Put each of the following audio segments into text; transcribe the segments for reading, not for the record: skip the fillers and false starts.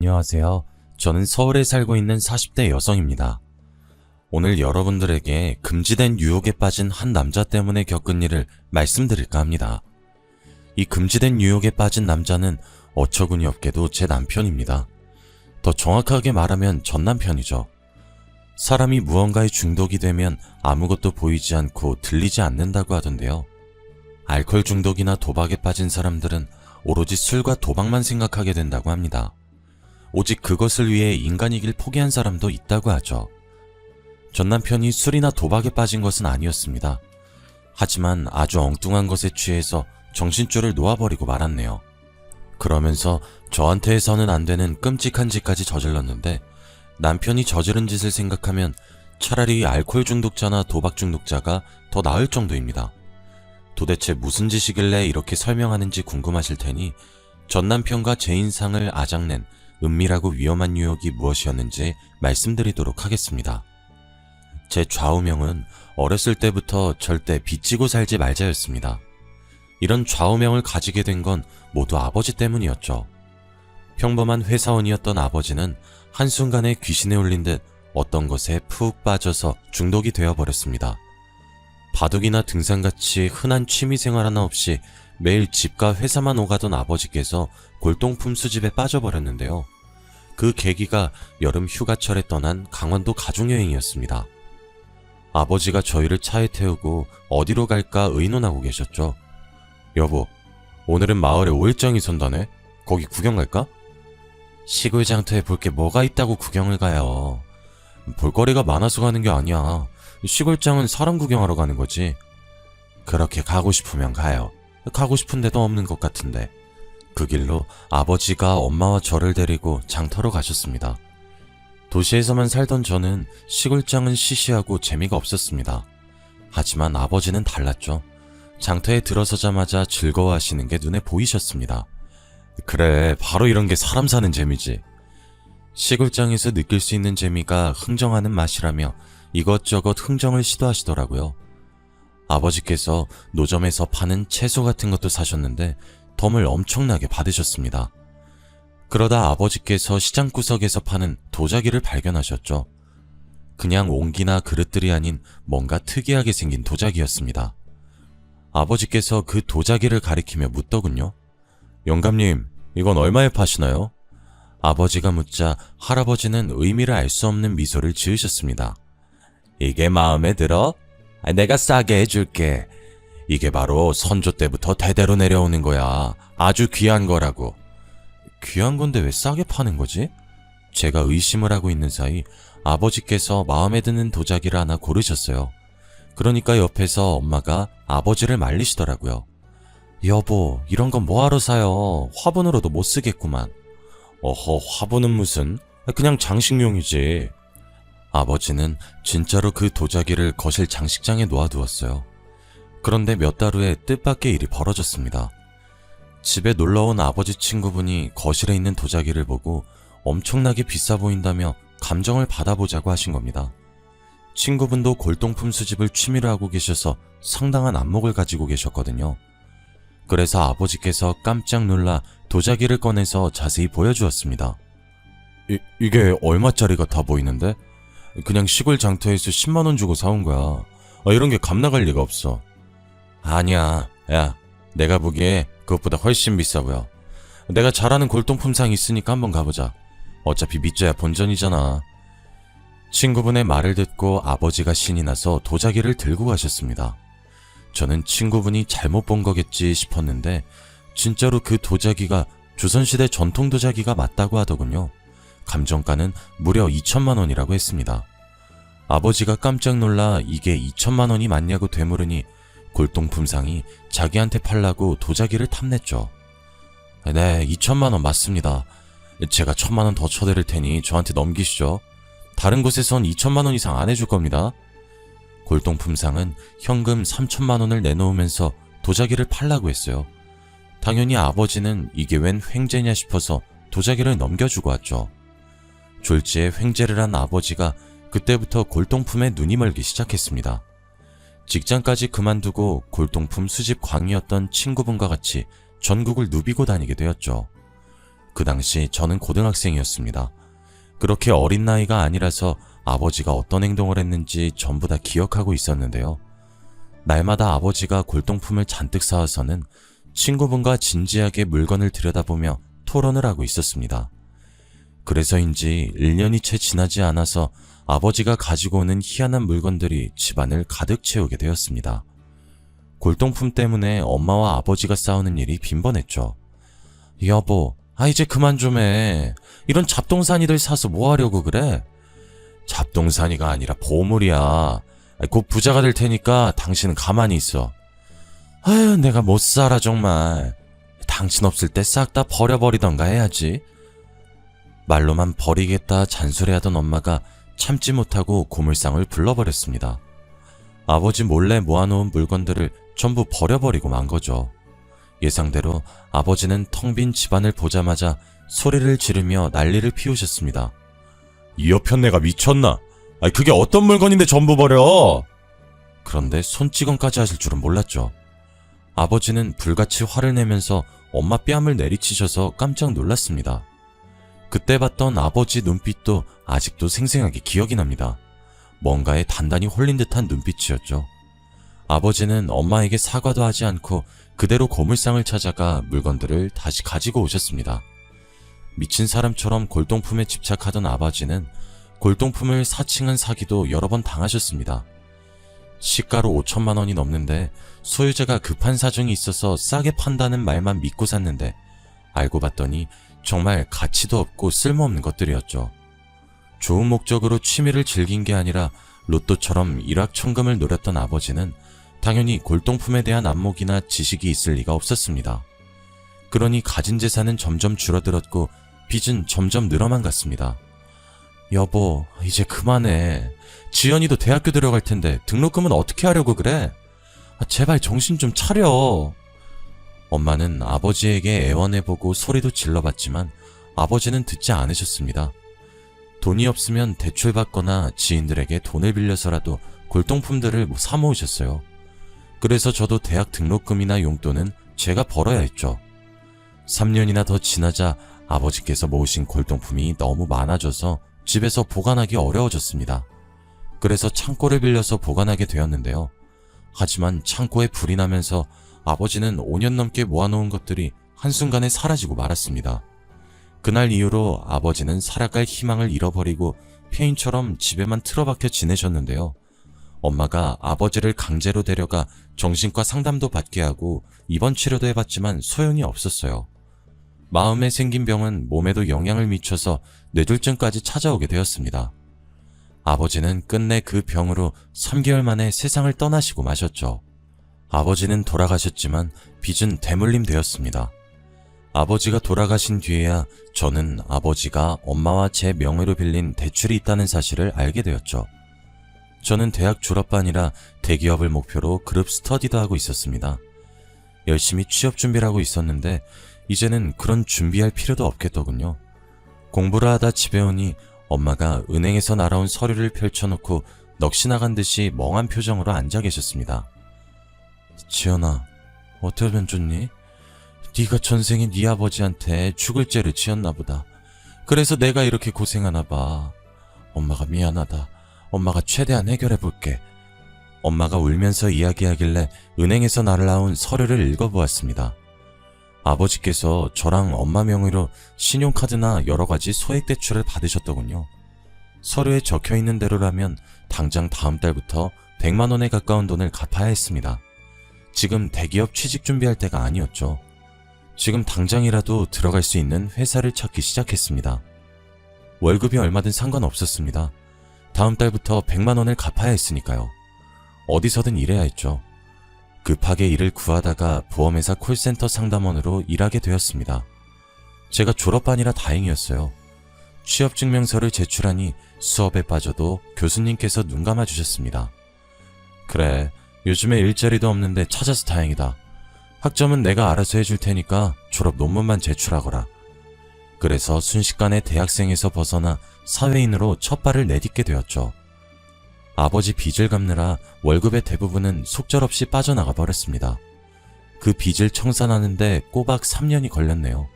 안녕하세요. 저는 서울에 살고 있는 40대 여성입니다. 오늘 여러분들에게 금지된 유혹에 빠진 한 남자 때문에 겪은 일을 말씀드릴까 합니다. 이 금지된 유혹에 빠진 남자는 어처구니 없게도 제 남편입니다. 더 정확하게 말하면 전 남편이죠. 사람이 무언가에 중독이 되면 아무것도 보이지 않고 들리지 않는다고 하던데요. 알코올 중독이나 도박에 빠진 사람들은 오로지 술과 도박만 생각하게 된다고 합니다. 오직 그것을 위해 인간이길 포기한 사람도 있다고 하죠. 전 남편이 술이나 도박에 빠진 것은 아니었습니다. 하지만 아주 엉뚱한 것에 취해서 정신줄을 놓아버리고 말았네요. 그러면서 저한테 해서는 안 되는 끔찍한 짓까지 저질렀는데, 남편이 저지른 짓을 생각하면 차라리 알코올 중독자나 도박 중독자가 더 나을 정도입니다. 도대체 무슨 짓이길래 이렇게 설명하는지 궁금하실 테니 전 남편과 제 인상을 아작낸 은밀하고 위험한 유혹이 무엇이었는지 말씀드리도록 하겠습니다. 제 좌우명은 어렸을 때부터 절대 빚지고 살지 말자였습니다. 이런 좌우명을 가지게 된 건 모두 아버지 때문이었죠. 평범한 회사원이었던 아버지는 한순간에 귀신에 울린 듯 어떤 것에 푹 빠져서 중독이 되어버렸습니다. 바둑이나 등산같이 흔한 취미생활 하나 없이 매일 집과 회사만 오가던 아버지께서 골동품 수집에 빠져버렸는데요. 그 계기가 여름 휴가철에 떠난 강원도 가족여행이었습니다. 아버지가 저희를 차에 태우고 어디로 갈까 의논하고 계셨죠. 여보, 오늘은 마을에 오일장이 선다네? 거기 구경 갈까? 시골 장터에 볼 게 뭐가 있다고 구경을 가요. 볼거리가 많아서 가는 게 아니야. 시골장은 사람 구경하러 가는 거지. 그렇게 가고 싶으면 가요. 가고 싶은 데도 없는 것 같은데. 그 길로 아버지가 엄마와 저를 데리고 장터로 가셨습니다. 도시에서만 살던 저는 시골장은 시시하고 재미가 없었습니다. 하지만 아버지는 달랐죠. 장터에 들어서자마자 즐거워하시는 게 눈에 보이셨습니다. 그래, 바로 이런 게 사람 사는 재미지. 시골장에서 느낄 수 있는 재미가 흥정하는 맛이라며 이것저것 흥정을 시도하시더라고요. 아버지께서 노점에서 파는 채소 같은 것도 사셨는데 덤을 엄청나게 받으셨습니다. 그러다 아버지께서 시장 구석에서 파는 도자기를 발견하셨죠. 그냥 옹기나 그릇들이 아닌 뭔가 특이하게 생긴 도자기였습니다. 아버지께서 그 도자기를 가리키며 묻더군요. 영감님, 이건 얼마에 파시나요? 아버지가 묻자 할아버지는 의미를 알 수 없는 미소를 지으셨습니다. 이게 마음에 들어? 내가 싸게 해줄게. 이게 바로 선조 때부터 대대로 내려오는 거야. 아주 귀한 거라고. 귀한 건데 왜 싸게 파는 거지? 제가 의심을 하고 있는 사이 아버지께서 마음에 드는 도자기를 하나 고르셨어요. 그러니까 옆에서 엄마가 아버지를 말리시더라고요. 여보, 이런 건 뭐하러 사요? 화분으로도 못 쓰겠구만. 어허, 화분은 무슨? 그냥 장식용이지. 아버지는 진짜로 그 도자기를 거실 장식장에 놓아두었어요. 그런데 몇 달 후에 뜻밖의 일이 벌어졌습니다. 집에 놀러온 아버지 친구분이 거실에 있는 도자기를 보고 엄청나게 비싸 보인다며 감정을 받아보자고 하신 겁니다. 친구분도 골동품 수집을 취미로 하고 계셔서 상당한 안목을 가지고 계셨거든요. 그래서 아버지께서 깜짝 놀라 도자기를 꺼내서 자세히 보여주었습니다. 이게 얼마짜리 같아 보이는데? 그냥 시골 장터에서 10만원 주고 사온 거야. 이런 게 값 나갈 리가 없어. 아니야. 야, 내가 보기에 그것보다 훨씬 비싸 보여. 내가 잘 아는 골동품상 있으니까 한번 가보자. 어차피 믿져야 본전이잖아. 친구분의 말을 듣고 아버지가 신이 나서 도자기를 들고 가셨습니다. 저는 친구분이 잘못 본 거겠지 싶었는데 진짜로 그 도자기가 조선시대 전통 도자기가 맞다고 하더군요. 감정가는 무려 2천만 원이라고 했습니다. 아버지가 깜짝 놀라 이게 2천만 원이 맞냐고 되물으니 골동품상이 자기한테 팔라고 도자기를 탐냈죠. 네, 2천만 원 맞습니다. 제가 1,000만 원 더 쳐드릴 테니 저한테 넘기시죠. 다른 곳에선 2천만 원 이상 안 해줄 겁니다. 골동품상은 현금 3천만 원을 내놓으면서 도자기를 팔라고 했어요. 당연히 아버지는 이게 웬 횡재냐 싶어서 도자기를 넘겨주고 왔죠. 졸지에 횡재를 한 아버지가 그때부터 골동품에 눈이 멀기 시작했습니다. 직장까지 그만두고 골동품 수집 광이었던 친구분과 같이 전국을 누비고 다니게 되었죠. 그 당시 저는 고등학생이었습니다. 그렇게 어린 나이가 아니라서 아버지가 어떤 행동을 했는지 전부 다 기억하고 있었는데요. 날마다 아버지가 골동품을 잔뜩 사와서는 친구분과 진지하게 물건을 들여다보며 토론을 하고 있었습니다. 그래서인지 1년이 채 지나지 않아서 아버지가 가지고 오는 희한한 물건들이 집안을 가득 채우게 되었습니다. 골동품 때문에 엄마와 아버지가 싸우는 일이 빈번했죠. 여보, 이제 그만 좀 해. 이런 잡동사니들 사서 뭐 하려고 그래? 잡동사니가 아니라 보물이야. 곧 부자가 될 테니까 당신은 가만히 있어. 아유, 내가 못 살아 정말. 당신 없을 때 싹 다 버려버리던가 해야지. 말로만 버리겠다 잔소리하던 엄마가 참지 못하고 고물상을 불러버렸습니다. 아버지 몰래 모아놓은 물건들을 전부 버려버리고 만 거죠. 예상대로 아버지는 텅 빈 집안을 보자마자 소리를 지르며 난리를 피우셨습니다. 이 여편네가 미쳤나? 그게 어떤 물건인데 전부 버려? 그런데 손찌검까지 하실 줄은 몰랐죠. 아버지는 불같이 화를 내면서 엄마 뺨을 내리치셔서 깜짝 놀랐습니다. 그때 봤던 아버지 눈빛도 아직도 생생하게 기억이 납니다. 뭔가에 단단히 홀린 듯한 눈빛이었죠. 아버지는 엄마에게 사과도 하지 않고 그대로 고물상을 찾아가 물건들을 다시 가지고 오셨습니다. 미친 사람처럼 골동품에 집착하던 아버지는 골동품을 사칭한 사기도 여러 번 당하셨습니다. 시가로 5천만 원이 넘는데 소유자가 급한 사정이 있어서 싸게 판다는 말만 믿고 샀는데 알고 봤더니 정말 가치도 없고 쓸모없는 것들이었죠. 좋은 목적으로 취미를 즐긴 게 아니라 로또처럼 일확천금을 노렸던 아버지는 당연히 골동품에 대한 안목이나 지식이 있을 리가 없었습니다. 그러니 가진 재산은 점점 줄어들었고 빚은 점점 늘어만 갔습니다. 여보, 이제 그만해. 지연이도 대학교 들어갈 텐데 등록금은 어떻게 하려고 그래? 제발 정신 좀 차려. 엄마는 아버지에게 애원해보고 소리도 질러봤지만 아버지는 듣지 않으셨습니다. 돈이 없으면 대출받거나 지인들에게 돈을 빌려서라도 골동품들을 사 모으셨어요. 그래서 저도 대학 등록금이나 용돈은 제가 벌어야 했죠. 3년이나 더 지나자 아버지께서 모으신 골동품이 너무 많아져서 집에서 보관하기 어려워졌습니다. 그래서 창고를 빌려서 보관하게 되었는데요. 하지만 창고에 불이 나면서 아버지는 5년 넘게 모아놓은 것들이 한순간에 사라지고 말았습니다. 그날 이후로 아버지는 살아갈 희망을 잃어버리고 폐인처럼 집에만 틀어박혀 지내셨는데요. 엄마가 아버지를 강제로 데려가 정신과 상담도 받게 하고 입원 치료도 해봤지만 소용이 없었어요. 마음에 생긴 병은 몸에도 영향을 미쳐서 뇌졸중까지 찾아오게 되었습니다. 아버지는 끝내 그 병으로 3개월 만에 세상을 떠나시고 마셨죠. 아버지는 돌아가셨지만 빚은 대물림 되었습니다. 아버지가 돌아가신 뒤에야 저는 아버지가 엄마와 제 명의로 빌린 대출이 있다는 사실을 알게 되었죠. 저는 대학 졸업반이라 대기업을 목표로 그룹 스터디도 하고 있었습니다. 열심히 취업 준비를 하고 있었는데 이제는 그런 준비할 필요도 없겠더군요. 공부를 하다 집에 오니 엄마가 은행에서 날아온 서류를 펼쳐놓고 넋이 나간 듯이 멍한 표정으로 앉아 계셨습니다. 지연아, 어쩌면 좋니? 네가 전생에 네 아버지한테 죽을 죄를 지었나 보다. 그래서 내가 이렇게 고생하나 봐. 엄마가 미안하다. 엄마가 최대한 해결해 볼게. 엄마가 울면서 이야기하길래 은행에서 날아온 서류를 읽어보았습니다. 아버지께서 저랑 엄마 명의로 신용카드나 여러가지 소액대출을 받으셨더군요. 서류에 적혀있는 대로라면 당장 다음 달부터 100만 원에 가까운 돈을 갚아야 했습니다. 지금 대기업 취직 준비할 때가 아니었죠. 지금 당장이라도 들어갈 수 있는 회사를 찾기 시작했습니다. 월급이 얼마든 상관없었습니다. 다음 달부터 100만 원을 갚아야 했으니까요. 어디서든 일해야 했죠. 급하게 일을 구하다가 보험회사 콜센터 상담원으로 일하게 되었습니다. 제가 졸업반이라 다행이었어요. 취업증명서를 제출하니 수업에 빠져도 교수님께서 눈 감아주셨습니다. 그래, 요즘에 일자리도 없는데 찾아서 다행이다. 학점은 내가 알아서 해줄 테니까 졸업 논문만 제출하거라. 그래서 순식간에 대학생에서 벗어나 사회인으로 첫 발을 내딛게 되었죠. 아버지 빚을 갚느라 월급의 대부분은 속절없이 빠져나가 버렸습니다. 그 빚을 청산하는데 꼬박 3년이 걸렸네요.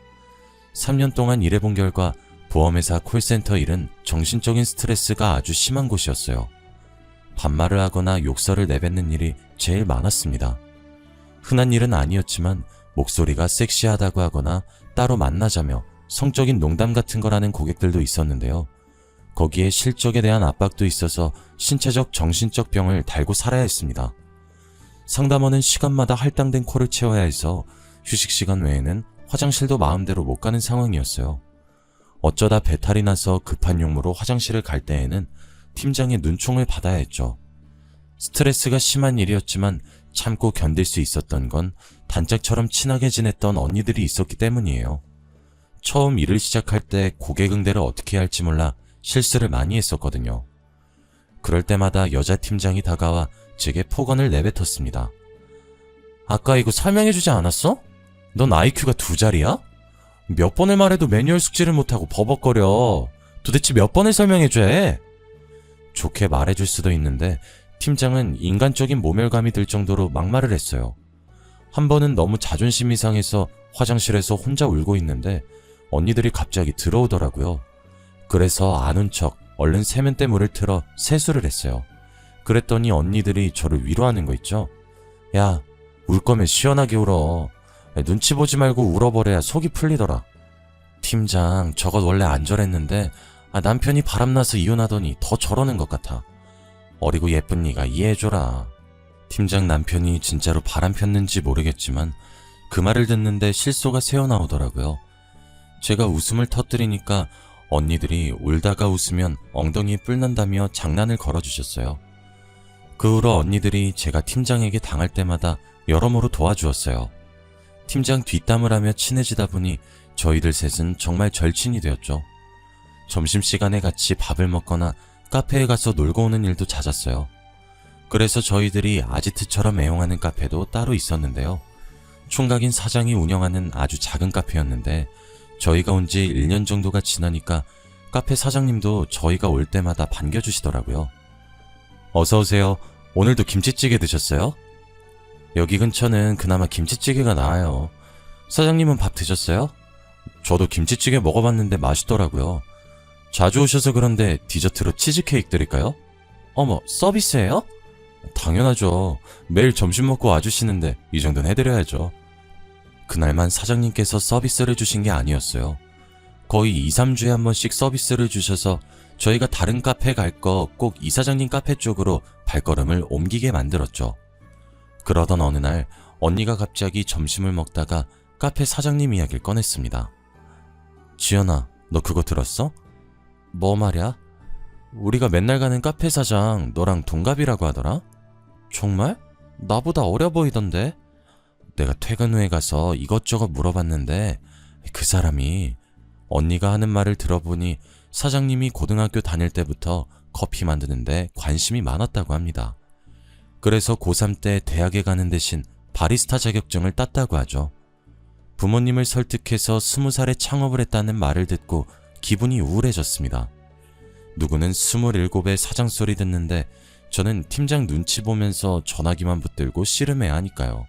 3년 동안 일해본 결과 보험회사 콜센터 일은 정신적인 스트레스가 아주 심한 곳이었어요. 반말을 하거나 욕설을 내뱉는 일이 제일 많았습니다. 흔한 일은 아니었지만 목소리가 섹시하다고 하거나 따로 만나자며 성적인 농담 같은 거라는 고객들도 있었는데요. 거기에 실적에 대한 압박도 있어서 신체적 정신적 병을 달고 살아야 했습니다. 상담원은 시간마다 할당된 콜을 채워야 해서 휴식 시간 외에는 화장실도 마음대로 못 가는 상황이었어요. 어쩌다 배탈이 나서 급한 용무로 화장실을 갈 때에는 팀장의 눈총을 받아야 했죠. 스트레스가 심한 일이었지만 참고 견딜 수 있었던 건 단짝처럼 친하게 지냈던 언니들이 있었기 때문이에요. 처음 일을 시작할 때 고객 응대를 어떻게 해야 할지 몰라 실수를 많이 했었거든요. 그럴 때마다 여자 팀장이 다가와 제게 폭언을 내뱉었습니다. 아까 이거 설명해주지 않았어? 넌 IQ가 2자리야? 몇 번을 말해도 매뉴얼 숙지를 못하고 버벅거려. 도대체 몇 번을 설명해줘야 해? 좋게 말해줄 수도 있는데 팀장은 인간적인 모멸감이 들 정도로 막말을 했어요. 한 번은 너무 자존심이 상해서 화장실에서 혼자 울고 있는데 언니들이 갑자기 들어오더라고요. 그래서 아는 척 얼른 세면대 물을 틀어 세수를 했어요. 그랬더니 언니들이 저를 위로하는 거 있죠. 야, 울 거면 시원하게 울어. 눈치 보지 말고 울어버려야 속이 풀리더라. 팀장, 저것 원래 안 저랬는데 남편이 바람나서 이혼하더니 더 저러는 것 같아. 어리고 예쁜 네가 이해해줘라. 팀장 남편이 진짜로 바람 폈는지 모르겠지만 그 말을 듣는데 실소가 새어나오더라고요. 제가 웃음을 터뜨리니까 언니들이 울다가 웃으면 엉덩이에 뿔 난다며 장난을 걸어주셨어요. 그 후로 언니들이 제가 팀장에게 당할 때마다 여러모로 도와주었어요. 팀장 뒷담을 하며 친해지다 보니 저희들 셋은 정말 절친이 되었죠. 점심시간에 같이 밥을 먹거나 카페에 가서 놀고 오는 일도 잦았어요. 그래서 저희들이 아지트처럼 애용하는 카페도 따로 있었는데요. 총각인 사장이 운영하는 아주 작은 카페였는데 저희가 온 지 1년 정도가 지나니까 카페 사장님도 저희가 올 때마다 반겨주시더라고요. 어서오세요. 오늘도 김치찌개 드셨어요? 여기 근처는 그나마 김치찌개가 나아요. 사장님은 밥 드셨어요? 저도 김치찌개 먹어봤는데 맛있더라고요. 자주 오셔서 그런데 디저트로 치즈케이크 드릴까요? 어머, 서비스예요? 당연하죠. 매일 점심 먹고 와주시는데 이 정도는 해드려야죠. 그날만 사장님께서 서비스를 주신 게 아니었어요. 거의 2-3주에 한 번씩 서비스를 주셔서 저희가 다른 카페 갈 거 꼭 이사장님 카페 쪽으로 발걸음을 옮기게 만들었죠. 그러던 어느 날 언니가 갑자기 점심을 먹다가 카페 사장님 이야기를 꺼냈습니다. 지연아, 너 그거 들었어? 뭐 말이야? 우리가 맨날 가는 카페 사장 너랑 동갑이라고 하더라? 정말? 나보다 어려 보이던데? 내가 퇴근 후에 가서 이것저것 물어봤는데 그 사람이 언니가 하는 말을 들어보니 사장님이 고등학교 다닐 때부터 커피 만드는데 관심이 많았다고 합니다. 그래서 고3 때 대학에 가는 대신 바리스타 자격증을 땄다고 하죠. 부모님을 설득해서 20살에 창업을 했다는 말을 듣고 기분이 우울해졌습니다. 누구는 27에 사장 소리 듣는데 저는 팀장 눈치 보면서 전화기만 붙들고 씨름해야 하니까요.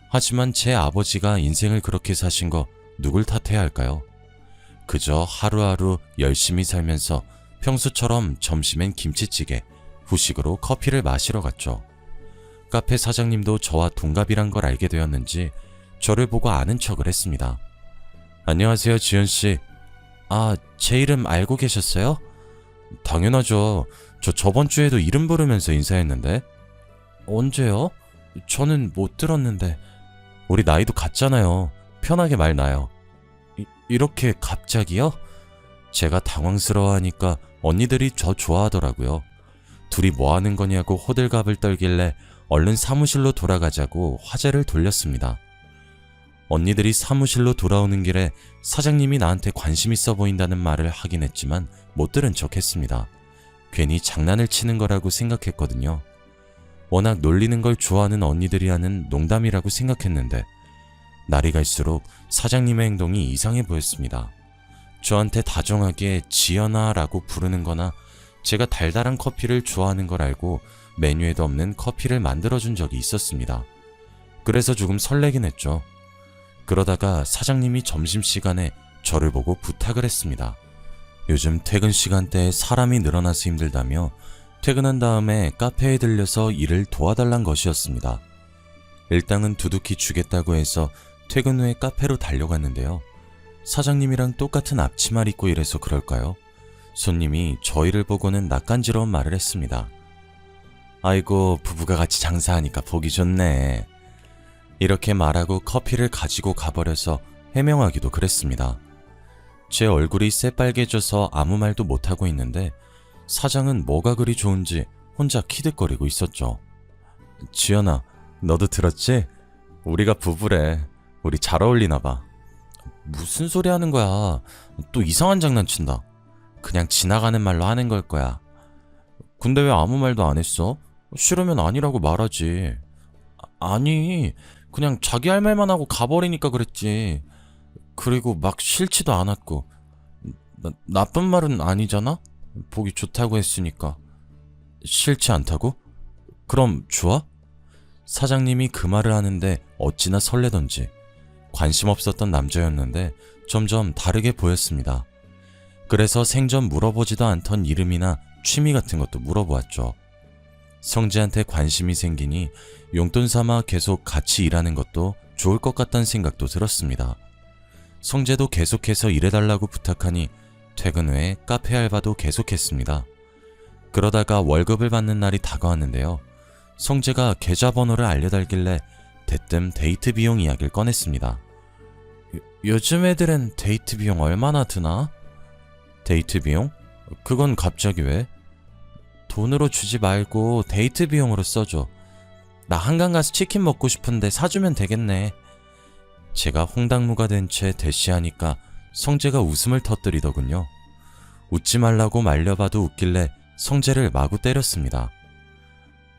하지만 제 아버지가 인생을 그렇게 사신 거 누굴 탓해야 할까요? 그저 하루하루 열심히 살면서 평소처럼 점심엔 김치찌개, 후식으로 커피를 마시러 갔죠. 카페 사장님도 저와 동갑이란 걸 알게 되었는지 저를 보고 아는 척을 했습니다. 안녕하세요, 지연씨. 아, 제 이름 알고 계셨어요? 당연하죠. 저 저번 주에도 이름 부르면서 인사했는데. 언제요? 저는 못 들었는데. 우리 나이도 같잖아요. 편하게 말 나요. 이렇게 갑자기요? 제가 당황스러워하니까 언니들이 저 좋아하더라고요. 둘이 뭐 하는 거냐고 호들갑을 떨길래 얼른 사무실로 돌아가자고 화제를 돌렸습니다. 언니들이 사무실로 돌아오는 길에 사장님이 나한테 관심 있어 보인다는 말을 하긴 했지만 못 들은 척 했습니다. 괜히 장난을 치는 거라고 생각했거든요. 워낙 놀리는 걸 좋아하는 언니들이 하는 농담이라고 생각했는데 날이 갈수록 사장님의 행동이 이상해 보였습니다. 저한테 다정하게 지연아 라고 부르는 거나 제가 달달한 커피를 좋아하는 걸 알고 메뉴에도 없는 커피를 만들어준 적이 있었습니다. 그래서 조금 설레긴 했죠. 그러다가 사장님이 점심시간에 저를 보고 부탁을 했습니다. 요즘 퇴근 시간대에 사람이 늘어나서 힘들다며 퇴근한 다음에 카페에 들려서 일을 도와달란 것이었습니다. 일당은 두둑히 주겠다고 해서 퇴근 후에 카페로 달려갔는데요. 사장님이랑 똑같은 앞치마를 입고 일해서 그럴까요? 손님이 저희를 보고는 낯간지러운 말을 했습니다. 아이고, 부부가 같이 장사하니까 보기 좋네. 이렇게 말하고 커피를 가지고 가버려서 해명하기도 그랬습니다. 제 얼굴이 새빨개져서 아무 말도 못하고 있는데 사장은 뭐가 그리 좋은지 혼자 키득거리고 있었죠. 지연아, 너도 들었지? 우리가 부부래. 우리 잘 어울리나 봐. 무슨 소리 하는 거야? 또 이상한 장난친다. 그냥 지나가는 말로 하는 걸 거야. 근데 왜 아무 말도 안 했어? 싫으면 아니라고 말하지. 아니, 그냥 자기 할 말만 하고 가버리니까 그랬지. 그리고 막 싫지도 않았고. 나쁜 말은 아니잖아? 보기 좋다고 했으니까. 싫지 않다고? 그럼 좋아? 사장님이 그 말을 하는데 어찌나 설레던지 관심 없었던 남자였는데 점점 다르게 보였습니다. 그래서 생전 물어보지도 않던 이름이나 취미 같은 것도 물어보았죠. 성재한테 관심이 생기니 용돈 삼아 계속 같이 일하는 것도 좋을 것 같다는 생각도 들었습니다. 성재도 계속해서 일해달라고 부탁하니 퇴근 후에 카페 알바도 계속했습니다. 그러다가 월급을 받는 날이 다가왔는데요. 성재가 계좌번호를 알려달길래 대뜸 데이트 비용 이야기를 꺼냈습니다. 요즘 애들은 데이트 비용 얼마나 드나? 데이트 비용? 그건 갑자기 왜? 돈으로 주지 말고 데이트 비용으로 써줘. 나 한강 가서 치킨 먹고 싶은데 사주면 되겠네. 제가 홍당무가 된 채 대시하니까 성재가 웃음을 터뜨리더군요. 웃지 말라고 말려봐도 웃길래 성재를 마구 때렸습니다.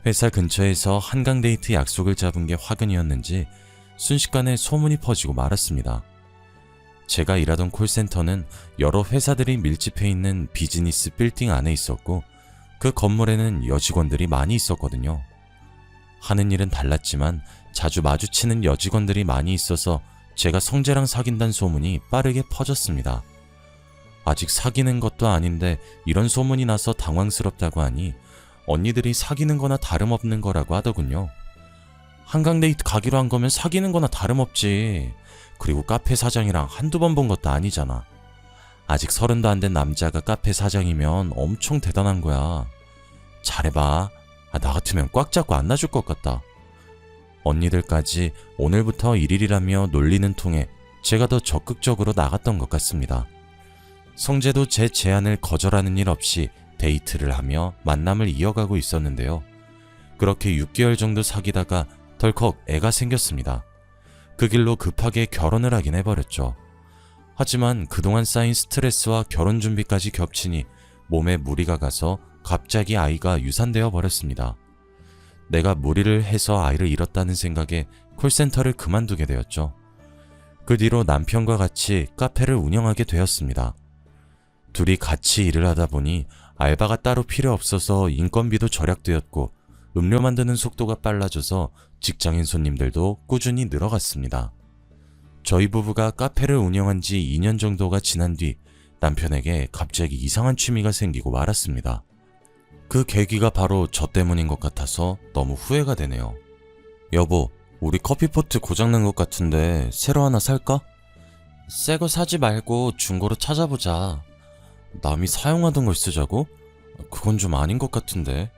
회사 근처에서 한강 데이트 약속을 잡은 게 화근이었는지 순식간에 소문이 퍼지고 말았습니다. 제가 일하던 콜센터는 여러 회사들이 밀집해 있는 비즈니스 빌딩 안에 있었고 그 건물에는 여직원들이 많이 있었거든요. 하는 일은 달랐지만 자주 마주치는 여직원들이 많이 있어서 제가 성재랑 사귄다는 소문이 빠르게 퍼졌습니다. 아직 사귀는 것도 아닌데 이런 소문이 나서 당황스럽다고 하니 언니들이 사귀는 거나 다름없는 거라고 하더군요. 한강 데이트 가기로 한 거면 사귀는 거나 다름없지. 그리고 카페 사장이랑 한두 번 본 것도 아니잖아. 아직 30도 안 된 남자가 카페 사장이면 엄청 대단한 거야. 잘해봐. 나 같으면 꽉 잡고 안 놔줄 것 같다. 언니들까지 오늘부터 1일이라며 놀리는 통에 제가 더 적극적으로 나갔던 것 같습니다. 성재도 제 제안을 거절하는 일 없이 데이트를 하며 만남을 이어가고 있었는데요. 그렇게 6개월 정도 사귀다가 덜컥 애가 생겼습니다. 그 길로 급하게 결혼을 하긴 해버렸죠. 하지만 그동안 쌓인 스트레스와 결혼 준비까지 겹치니 몸에 무리가 가서 갑자기 아이가 유산되어 버렸습니다. 내가 무리를 해서 아이를 잃었다는 생각에 콜센터를 그만두게 되었죠. 그 뒤로 남편과 같이 카페를 운영하게 되었습니다. 둘이 같이 일을 하다 보니 알바가 따로 필요 없어서 인건비도 절약되었고 음료 만드는 속도가 빨라져서 직장인 손님들도 꾸준히 늘어갔습니다. 저희 부부가 카페를 운영한 지 2년 정도가 지난 뒤 남편에게 갑자기 이상한 취미가 생기고 말았습니다. 그 계기가 바로 저 때문인 것 같아서 너무 후회가 되네요. 여보, 우리 커피포트 고장난 것 같은데 새로 하나 살까? 새 거 사지 말고 중고로 찾아보자. 남이 사용하던 걸 쓰자고? 그건 좀 아닌 것 같은데.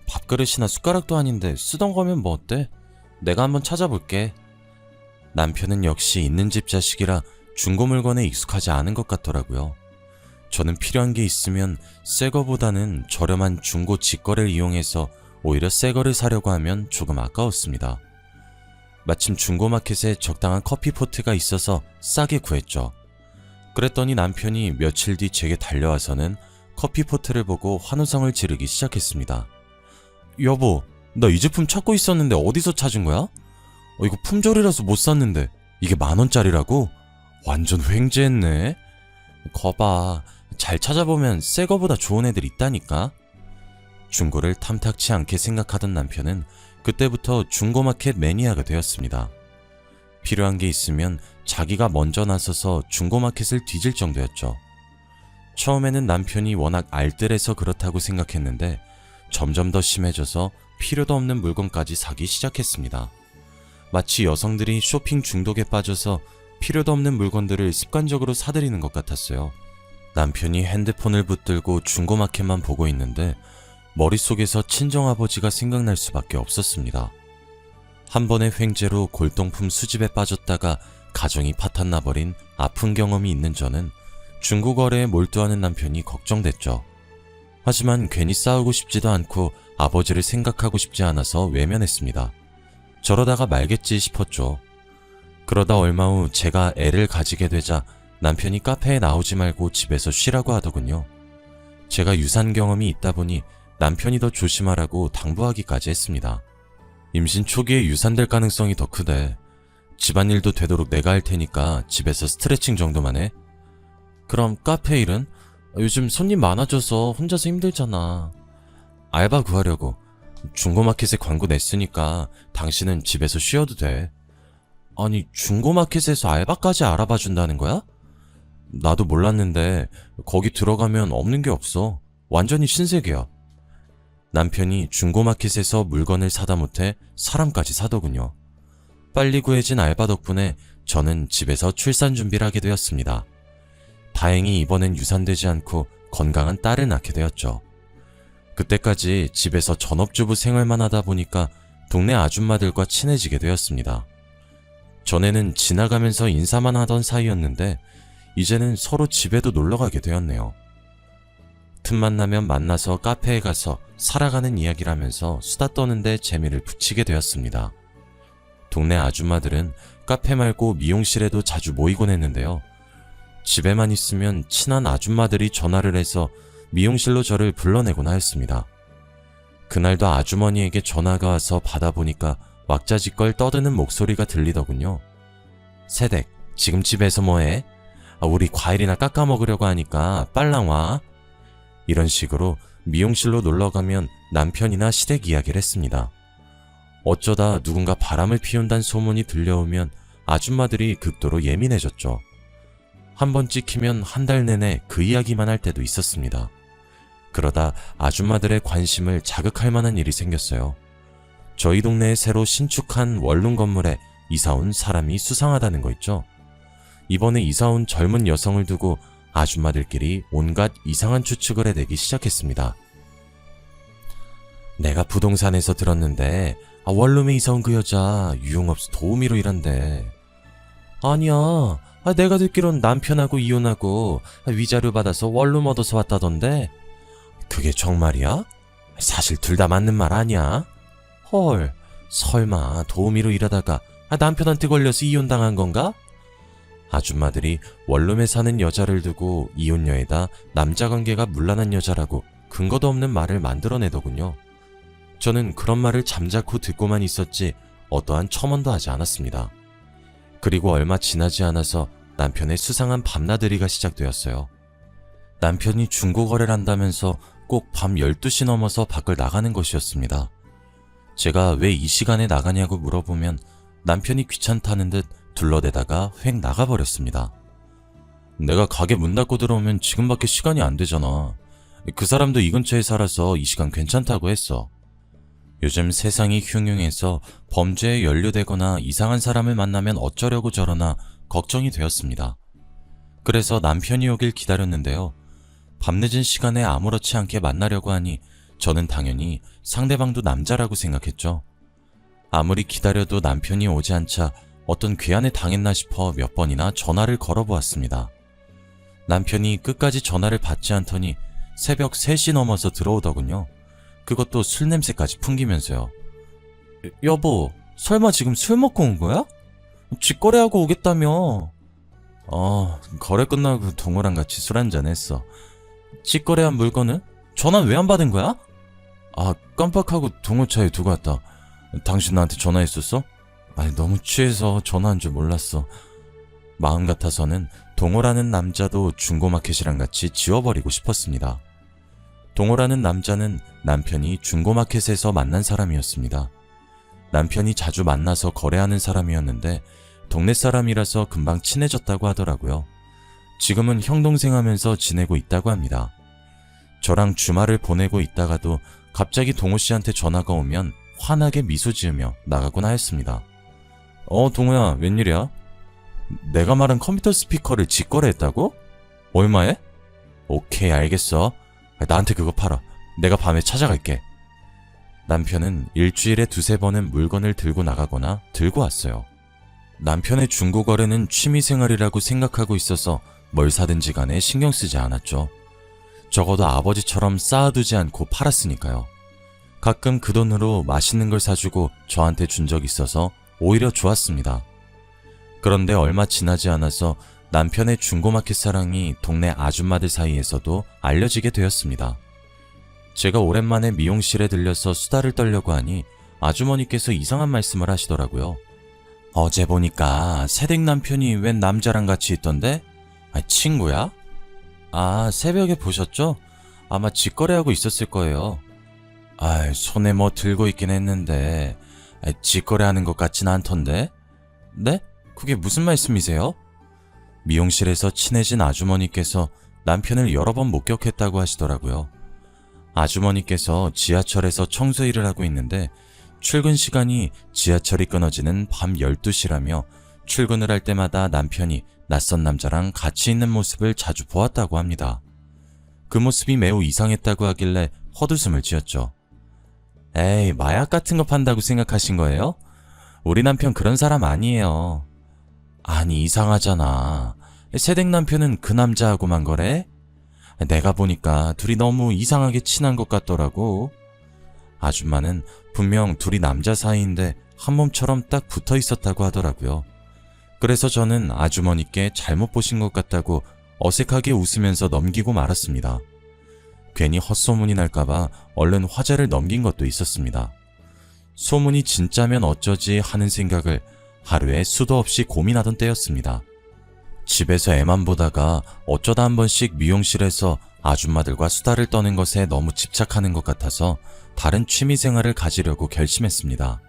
밥그릇이나 숟가락도 아닌데 쓰던 거면 뭐 어때? 내가 한번 찾아볼게. 남편은 역시 있는 집 자식이라 중고 물건에 익숙하지 않은 것 같더라고요. 저는 필요한 게 있으면 새 거보다는 저렴한 중고 직거래를 이용해서 오히려 새 거를 사려고 하면 조금 아까웠습니다. 마침 중고마켓에 적당한 커피포트가 있어서 싸게 구했죠. 그랬더니 남편이 며칠 뒤 제게 달려와서는 커피포트를 보고 환호성을 지르기 시작했습니다. 여보, 나 이 제품 찾고 있었는데 어디서 찾은 거야? 이거 품절이라서 못 샀는데 이게 10,000원짜리라고? 완전 횡재했네. 거봐, 잘 찾아보면 새 거보다 좋은 애들 있다니까. 중고를 탐탁치 않게 생각하던 남편은 그때부터 중고마켓 매니아가 되었습니다. 필요한 게 있으면 자기가 먼저 나서서 중고마켓을 뒤질 정도였죠. 처음에는 남편이 워낙 알뜰해서 그렇다고 생각했는데 점점 더 심해져서 필요도 없는 물건까지 사기 시작했습니다. 마치 여성들이 쇼핑 중독에 빠져서 필요도 없는 물건들을 습관적으로 사들이는 것 같았어요. 남편이 핸드폰을 붙들고 중고마켓만 보고 있는데 머릿속에서 친정아버지가 생각날 수밖에 없었습니다. 한 번의 횡재로 골동품 수집에 빠졌다가 가정이 파탄나버린 아픈 경험이 있는 저는 중고거래에 몰두하는 남편이 걱정됐죠. 하지만 괜히 싸우고 싶지도 않고 아버지를 생각하고 싶지 않아서 외면했습니다. 저러다가 말겠지 싶었죠. 그러다 얼마 후 제가 애를 가지게 되자 남편이 카페에 나오지 말고 집에서 쉬라고 하더군요. 제가 유산 경험이 있다 보니 남편이 더 조심하라고 당부하기까지 했습니다. 임신 초기에 유산될 가능성이 더 크대. 집안일도 되도록 내가 할 테니까 집에서 스트레칭 정도만 해. 그럼 카페 일은? 요즘 손님 많아져서 혼자서 힘들잖아. 알바 구하려고. 중고마켓에 광고 냈으니까 당신은 집에서 쉬어도 돼. 아니, 중고마켓에서 알바까지 알아봐 준다는 거야? 나도 몰랐는데 거기 들어가면 없는 게 없어. 완전히 신세계야. 남편이 중고마켓에서 물건을 사다 못해 사람까지 사더군요. 빨리 구해진 알바 덕분에 저는 집에서 출산 준비를 하게 되었습니다. 다행히 이번엔 유산되지 않고 건강한 딸을 낳게 되었죠. 그때까지 집에서 전업주부 생활만 하다 보니까 동네 아줌마들과 친해지게 되었습니다. 전에는 지나가면서 인사만 하던 사이였는데 이제는 서로 집에도 놀러가게 되었네요. 틈만 나면 만나서 카페에 가서 살아가는 이야기를 하면서 수다 떠는데 재미를 붙이게 되었습니다. 동네 아줌마들은 카페 말고 미용실에도 자주 모이곤 했는데요. 집에만 있으면 친한 아줌마들이 전화를 해서 미용실로 저를 불러내곤 하였습니다. 그날도 아주머니에게 전화가 와서 받아보니까 왁자지껄 떠드는 목소리가 들리더군요. 새댁, 지금 집에서 뭐해? 우리 과일이나 깎아 먹으려고 하니까 빨랑 와. 이런 식으로 미용실로 놀러가면 남편이나 시댁 이야기를 했습니다. 어쩌다 누군가 바람을 피운다는 소문이 들려오면 아줌마들이 극도로 예민해졌죠. 한 번 찍히면 한 달 내내 그 이야기만 할 때도 있었습니다. 그러다 아줌마들의 관심을 자극할 만한 일이 생겼어요. 저희 동네에 새로 신축한 원룸 건물에 이사온 사람이 수상하다는 거 있죠. 이번에 이사온 젊은 여성을 두고 아줌마들끼리 온갖 이상한 추측을 해대기 시작했습니다. 내가 부동산에서 들었는데 원룸에 이사온 그 여자 유흥업소 도우미로 일한대. 아니야, 내가 듣기론 남편하고 이혼하고 위자료 받아서 원룸 얻어서 왔다던데. 그게 정말이야? 사실 둘 다 맞는 말 아니야? 헐, 설마 도우미로 일하다가 남편한테 걸려서 이혼당한 건가? 아줌마들이 원룸에 사는 여자를 두고 이혼녀에다 남자관계가 문란한 여자라고 근거도 없는 말을 만들어내더군요. 저는 그런 말을 잠자코 듣고만 있었지 어떠한 첨언도 하지 않았습니다. 그리고 얼마 지나지 않아서 남편의 수상한 밤나들이가 시작되었어요. 남편이 중고거래를 한다면서 꼭 밤 12시 넘어서 밖을 나가는 것이었습니다. 제가 왜 이 시간에 나가냐고 물어보면 남편이 귀찮다는 듯 둘러대다가 휙 나가버렸습니다. 내가 가게 문 닫고 들어오면 지금밖에 시간이 안 되잖아. 그 사람도 이 근처에 살아서 이 시간 괜찮다고 했어. 요즘 세상이 흉흉해서 범죄에 연루되거나 이상한 사람을 만나면 어쩌려고 저러나 걱정이 되었습니다. 그래서 남편이 오길 기다렸는데요. 밤늦은 시간에 아무렇지 않게 만나려고 하니 저는 당연히 상대방도 남자라고 생각했죠. 아무리 기다려도 남편이 오지 않자 어떤 괴한에 당했나 싶어 몇 번이나 전화를 걸어보았습니다. 남편이 끝까지 전화를 받지 않더니 새벽 3시 넘어서 들어오더군요. 그것도 술 냄새까지 풍기면서요. 여보, 설마 지금 술 먹고 온 거야? 쥐거래하고 오겠다며. 거래 끝나고 동호랑 같이 술 한잔 했어. 쥐거래한 물건은? 전화 왜 안 받은 거야? 깜빡하고 동호차에 두고 왔다. 당신 나한테 전화했었어? 너무 취해서 전화한 줄 몰랐어. 마음 같아서는 동호라는 남자도 중고마켓이랑 같이 지워버리고 싶었습니다. 동호라는 남자는 남편이 중고마켓에서 만난 사람이었습니다. 남편이 자주 만나서 거래하는 사람이었는데 동네 사람이라서 금방 친해졌다고 하더라고요. 지금은 형 동생 하면서 지내고 있다고 합니다. 저랑 주말을 보내고 있다가도 갑자기 동호 씨한테 전화가 오면 환하게 미소 지으며 나가곤 하였습니다. 동호야, 웬일이야? 내가 말한 컴퓨터 스피커를 직거래했다고? 얼마에? 오케이, 알겠어. 나한테 그거 팔아. 내가 밤에 찾아갈게. 남편은 일주일에 두세 번은 물건을 들고 나가거나 들고 왔어요. 남편의 중고거래는 취미생활이라고 생각하고 있어서 뭘 사든지 간에 신경 쓰지 않았죠. 적어도 아버지처럼 쌓아두지 않고 팔았으니까요. 가끔 그 돈으로 맛있는 걸 사주고 저한테 준 적이 있어서 오히려 좋았습니다. 그런데 얼마 지나지 않아서 남편의 중고마켓 사랑이 동네 아줌마들 사이에서도 알려지게 되었습니다. 제가 오랜만에 미용실에 들려서 수다를 떨려고 하니 아주머니께서 이상한 말씀을 하시더라고요. 어제 보니까 새댁 남편이 웬 남자랑 같이 있던데? 친구야? 새벽에 보셨죠? 아마 직거래하고 있었을 거예요. 손에 뭐 들고 있긴 했는데 직거래하는 것 같진 않던데? 네? 그게 무슨 말씀이세요? 미용실에서 친해진 아주머니께서 남편을 여러 번 목격했다고 하시더라고요. 아주머니께서 지하철에서 청소 일을 하고 있는데 출근 시간이 지하철이 끊어지는 밤 12시라며 출근을 할 때마다 남편이 낯선 남자랑 같이 있는 모습을 자주 보았다고 합니다. 그 모습이 매우 이상했다고 하길래 헛웃음을 지었죠. 에이, 마약 같은 거 판다고 생각하신 거예요? 우리 남편 그런 사람 아니에요. 아니, 이상하잖아. 새댁 남편은 그 남자하고만 거래? 내가 보니까 둘이 너무 이상하게 친한 것 같더라고. 아줌마는 분명 둘이 남자 사이인데 한 몸처럼 딱 붙어 있었다고 하더라고요. 그래서 저는 아주머니께 잘못 보신 것 같다고 어색하게 웃으면서 넘기고 말았습니다. 괜히 헛소문이 날까봐 얼른 화제를 넘긴 것도 있었습니다. 소문이 진짜면 어쩌지 하는 생각을 하루에 수도 없이 고민하던 때였습니다. 집에서 애만 보다가 어쩌다 한 번씩 미용실에서 아줌마들과 수다를 떠는 것에 너무 집착하는 것 같아서 다른 취미생활을 가지려고 결심했습니다.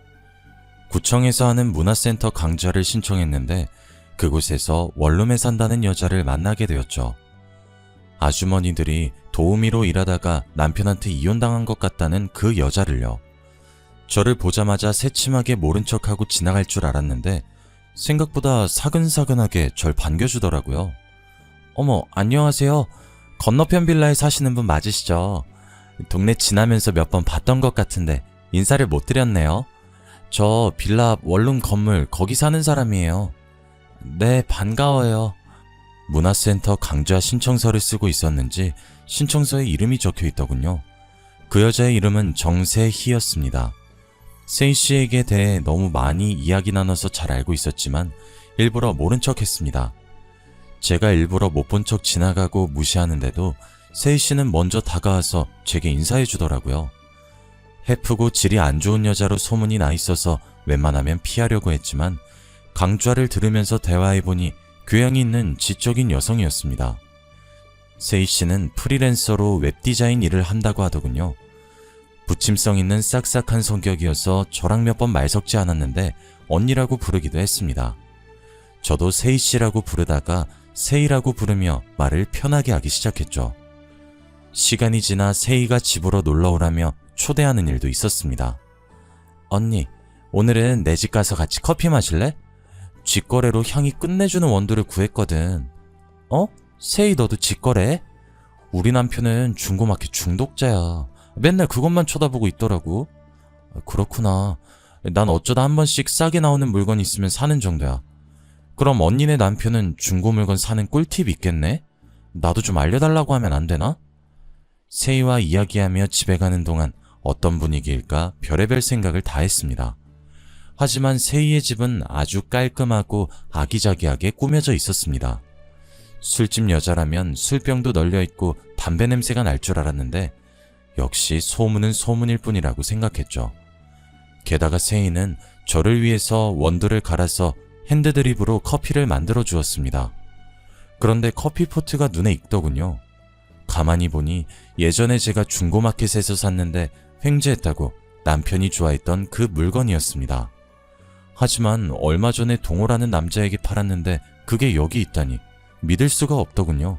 구청에서 하는 문화센터 강좌를 신청했는데 그곳에서 원룸에 산다는 여자를 만나게 되었죠. 아주머니들이 도우미로 일하다가 남편한테 이혼당한 것 같다는 그 여자를요. 저를 보자마자 새침하게 모른 척하고 지나갈 줄 알았는데 생각보다 사근사근하게 절 반겨주더라고요. 어머, 안녕하세요. 건너편 빌라에 사시는 분 맞으시죠? 동네 지나면서 몇 번 봤던 것 같은데 인사를 못 드렸네요. 저 빌라 앞 원룸 건물 거기 사는 사람이에요. 네, 반가워요. 문화센터 강좌 신청서를 쓰고 있었는지 신청서에 이름이 적혀 있더군요. 그 여자의 이름은 정세희였습니다. 세희 씨에게 대해 너무 많이 이야기 나눠서 잘 알고 있었지만 일부러 모른 척 했습니다. 제가 일부러 못 본 척 지나가고 무시하는데도 세희 씨는 먼저 다가와서 제게 인사해 주더라고요. 해프고 질이 안 좋은 여자로 소문이 나 있어서 웬만하면 피하려고 했지만 강좌를 들으면서 대화해보니 교양이 있는 지적인 여성이었습니다. 세희 씨는 프리랜서로 웹디자인 일을 한다고 하더군요. 부침성 있는 싹싹한 성격이어서 저랑 몇 번 말 섞지 않았는데 언니라고 부르기도 했습니다. 저도 세희 씨라고 부르다가 세희라고 부르며 말을 편하게 하기 시작했죠. 시간이 지나 세희가 집으로 놀러 오라며 초대하는 일도 있었습니다. 언니, 오늘은 내 집 가서 같이 커피 마실래? 직거래로 향이 끝내주는 원두를 구했거든. 세희 너도 직거래? 우리 남편은 중고마켓 중독자야. 맨날 그것만 쳐다보고 있더라고. 그렇구나. 난 어쩌다 한 번씩 싸게 나오는 물건 있으면 사는 정도야. 그럼 언니네 남편은 중고 물건 사는 꿀팁 있겠네? 나도 좀 알려달라고 하면 안 되나? 세희와 이야기하며 집에 가는 동안 어떤 분위기일까 별의별 생각을 다 했습니다. 하지만 세희의 집은 아주 깔끔하고 아기자기하게 꾸며져 있었습니다. 술집 여자라면 술병도 널려있고 담배 냄새가 날 줄 알았는데 역시 소문은 소문일 뿐이라고 생각했죠. 게다가 세희는 저를 위해서 원두를 갈아서 핸드드립으로 커피를 만들어 주었습니다. 그런데 커피포트가 눈에 익더군요. 가만히 보니 예전에 제가 중고마켓에서 샀는데 횡재했다고 남편이 좋아했던 그 물건이었습니다. 하지만 얼마 전에 동호라는 남자에게 팔았는데 그게 여기 있다니 믿을 수가 없더군요.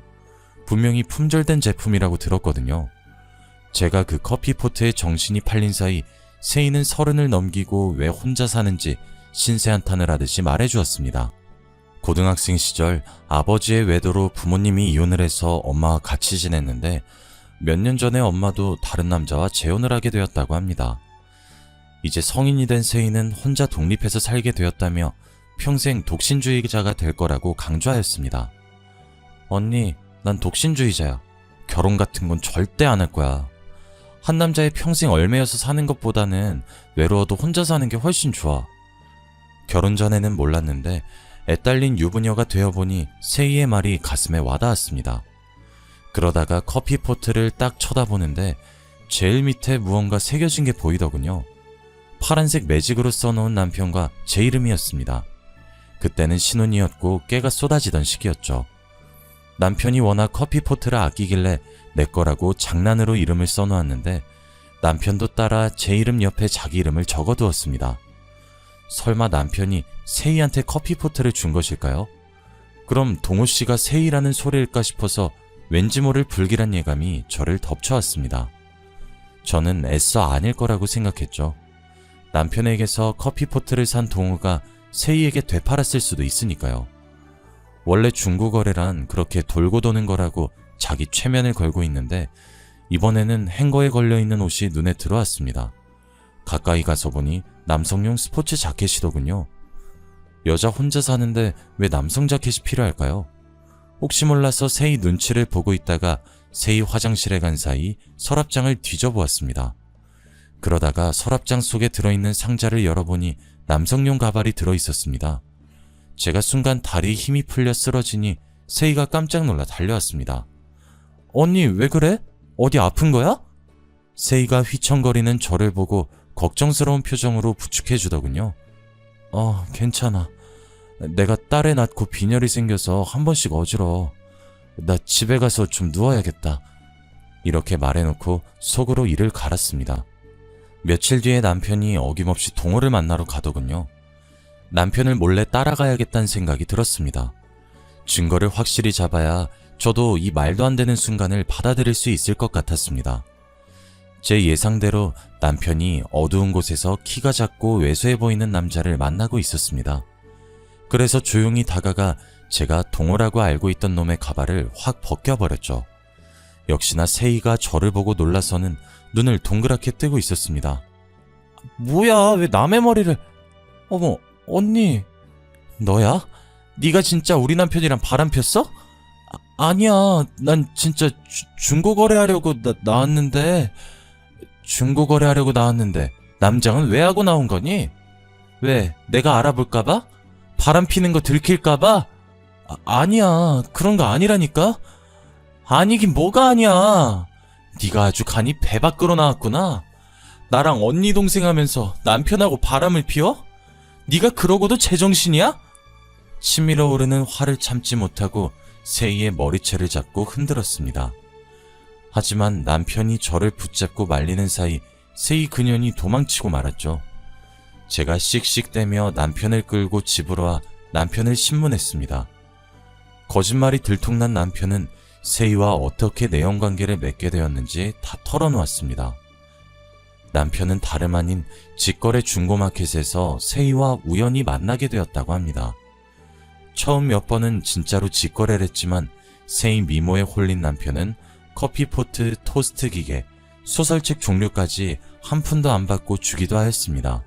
분명히 품절된 제품이라고 들었거든요. 제가 그 커피포트에 정신이 팔린 사이 세이는 30을 넘기고 왜 혼자 사는지 신세한탄을 하듯이 말해주었습니다. 고등학생 시절 아버지의 외도로 부모님이 이혼을 해서 엄마와 같이 지냈는데 몇 년 전에 엄마도 다른 남자와 재혼을 하게 되었다고 합니다. 이제 성인이 된 세이는 혼자 독립해서 살게 되었다며 평생 독신주의자가 될 거라고 강조하였습니다. 언니, 난 독신주의자야. 결혼 같은 건 절대 안 할 거야. 한 남자의 평생 얽매여서 사는 것보다는 외로워도 혼자 사는 게 훨씬 좋아. 결혼 전에는 몰랐는데 애딸린 유부녀가 되어보니 세이의 말이 가슴에 와닿았습니다. 그러다가 커피포트를 딱 쳐다보는데 제일 밑에 무언가 새겨진 게 보이더군요. 파란색 매직으로 써놓은 남편과 제 이름이었습니다. 그때는 신혼이었고 깨가 쏟아지던 시기였죠. 남편이 워낙 커피포트를 아끼길래 내 거라고 장난으로 이름을 써놓았는데 남편도 따라 제 이름 옆에 자기 이름을 적어두었습니다. 설마 남편이 세이한테 커피포트를 준 것일까요? 그럼 동호씨가 세이라는 소리일까 싶어서 왠지 모를 불길한 예감이 저를 덮쳐왔습니다. 저는 애써 아닐 거라고 생각했죠. 남편에게서 커피포트를 산 동호가 세이에게 되팔았을 수도 있으니까요. 원래 중고거래란 그렇게 돌고 도는 거라고 자기 최면을 걸고 있는데 이번에는 행거에 걸려있는 옷이 눈에 들어왔습니다. 가까이 가서 보니 남성용 스포츠 자켓이더군요. 여자 혼자 사는데 왜 남성 자켓이 필요할까요? 혹시 몰라서 세이 눈치를 보고 있다가 세이 화장실에 간 사이 서랍장을 뒤져보았습니다. 그러다가 서랍장 속에 들어있는 상자를 열어보니 남성용 가발이 들어있었습니다. 제가 순간 다리에 힘이 풀려 쓰러지니 세이가 깜짝 놀라 달려왔습니다. 언니, 왜 그래? 어디 아픈 거야? 세이가 휘청거리는 저를 보고 걱정스러운 표정으로 부축해주더군요. 괜찮아. 내가 딸애 낳고 빈혈이 생겨서 한 번씩 어지러워. 나 집에 가서 좀 누워야겠다. 이렇게 말해놓고 속으로 이를 갈았습니다. 며칠 뒤에 남편이 어김없이 동호를 만나러 가더군요. 남편을 몰래 따라가야겠다는 생각이 들었습니다. 증거를 확실히 잡아야 저도 이 말도 안 되는 순간을 받아들일 수 있을 것 같았습니다. 제 예상대로 남편이 어두운 곳에서 키가 작고 왜소해 보이는 남자를 만나고 있었습니다. 그래서 조용히 다가가 제가 동호라고 알고 있던 놈의 가발을 확 벗겨버렸죠. 역시나 세이가 저를 보고 놀라서는 눈을 동그랗게 뜨고 있었습니다. 뭐야, 왜 남의 머리를... 어머, 언니... 너야? 네가 진짜 우리 남편이랑 바람 폈어? 아니야, 난 진짜 중고거래하려고 나왔는데... 중고거래하려고 나왔는데 남장은 왜 하고 나온 거니? 왜, 내가 알아볼까봐? 바람 피는 거 들킬까봐? 아니야, 그런 거 아니라니까? 아니긴 뭐가 아니야. 네가 아주 간이 배 밖으로 나왔구나. 나랑 언니 동생 하면서 남편하고 바람을 피워? 네가 그러고도 제정신이야? 치밀어 오르는 화를 참지 못하고 세이의 머리채를 잡고 흔들었습니다. 하지만 남편이 저를 붙잡고 말리는 사이 세이 그년이 도망치고 말았죠. 제가 씩씩대며 남편을 끌고 집으로 와 남편을 신문했습니다. 거짓말이 들통난 남편은 세이와 어떻게 내연관계를 맺게 되었는지 다 털어놓았습니다. 남편은 다름 아닌 직거래 중고마켓에서 세이와 우연히 만나게 되었다고 합니다. 처음 몇 번은 진짜로 직거래를 했지만 세이 미모에 홀린 남편은 커피포트, 토스트 기계, 소설책 종류까지 한 푼도 안 받고 주기도 하였습니다.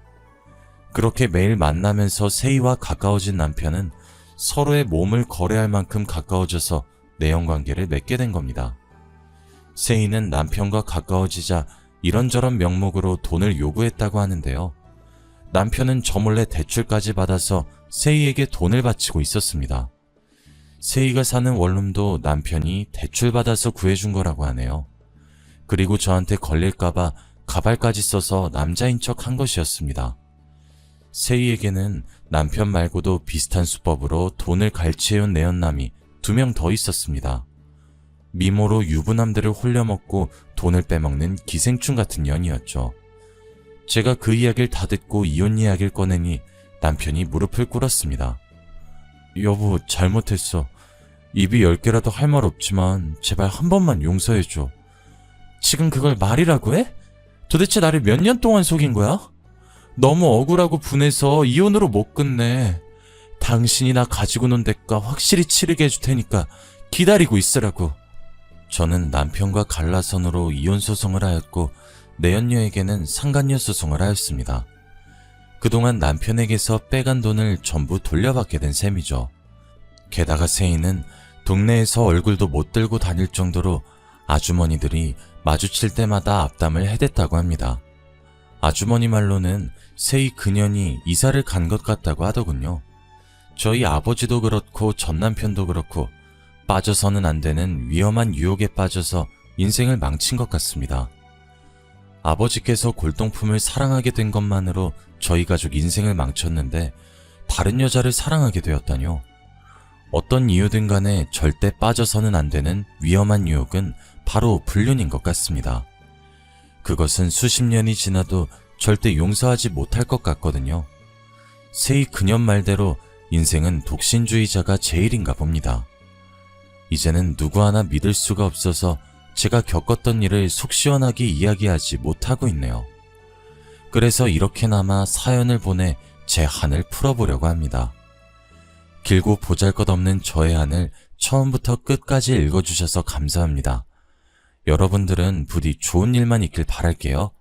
그렇게 매일 만나면서 세이와 가까워진 남편은 서로의 몸을 거래할 만큼 가까워져서 내연관계를 맺게 된 겁니다. 세이는 남편과 가까워지자 이런저런 명목으로 돈을 요구했다고 하는데요. 남편은 저 몰래 대출까지 받아서 세이에게 돈을 바치고 있었습니다. 세이가 사는 원룸도 남편이 대출받아서 구해준 거라고 하네요. 그리고 저한테 걸릴까봐 가발까지 써서 남자인 척 한 것이었습니다. 세이에게는 남편 말고도 비슷한 수법으로 돈을 갈취해온 내연남이 2명 더 있었습니다. 미모로 유부남들을 홀려먹고 돈을 빼먹는 기생충 같은 년이었죠. 제가 그 이야기를 다 듣고 이혼 이야기를 꺼내니 남편이 무릎을 꿇었습니다. 여보, 잘못했어. 입이 10개라도 할 말 없지만 제발 한 번만 용서해줘. 지금 그걸 말이라고 해? 도대체 나를 몇 년 동안 속인 거야? 너무 억울하고 분해서 이혼으로 못 끝내. 당신이 나 가지고 논 대가 확실히 치르게 해줄 테니까 기다리고 있으라고. 저는 남편과 갈라선으로 이혼 소송을 하였고 내연녀에게는 상간녀 소송을 하였습니다. 그동안 남편에게서 빼간 돈을 전부 돌려받게 된 셈이죠. 게다가 세희는 동네에서 얼굴도 못 들고 다닐 정도로 아주머니들이 마주칠 때마다 앞담을 해댔다고 합니다. 아주머니 말로는 세희 그년이 이사를 간 것 같다고 하더군요. 저희 아버지도 그렇고 전 남편도 그렇고 빠져서는 안 되는 위험한 유혹에 빠져서 인생을 망친 것 같습니다. 아버지께서 골동품을 사랑하게 된 것만으로 저희 가족 인생을 망쳤는데 다른 여자를 사랑하게 되었다뇨. 어떤 이유든 간에 절대 빠져서는 안 되는 위험한 유혹은 바로 불륜인 것 같습니다. 그것은 수십 년이 지나도 절대 용서하지 못할 것 같거든요. 세희 그년 말대로 인생은 독신주의자가 제일인가 봅니다. 이제는 누구 하나 믿을 수가 없어서 제가 겪었던 일을 속 시원하게 이야기하지 못하고 있네요. 그래서 이렇게나마 사연을 보내 제 한을 풀어보려고 합니다. 길고 보잘것없는 저의 한을 처음부터 끝까지 읽어주셔서 감사합니다. 여러분들은 부디 좋은 일만 있길 바랄게요.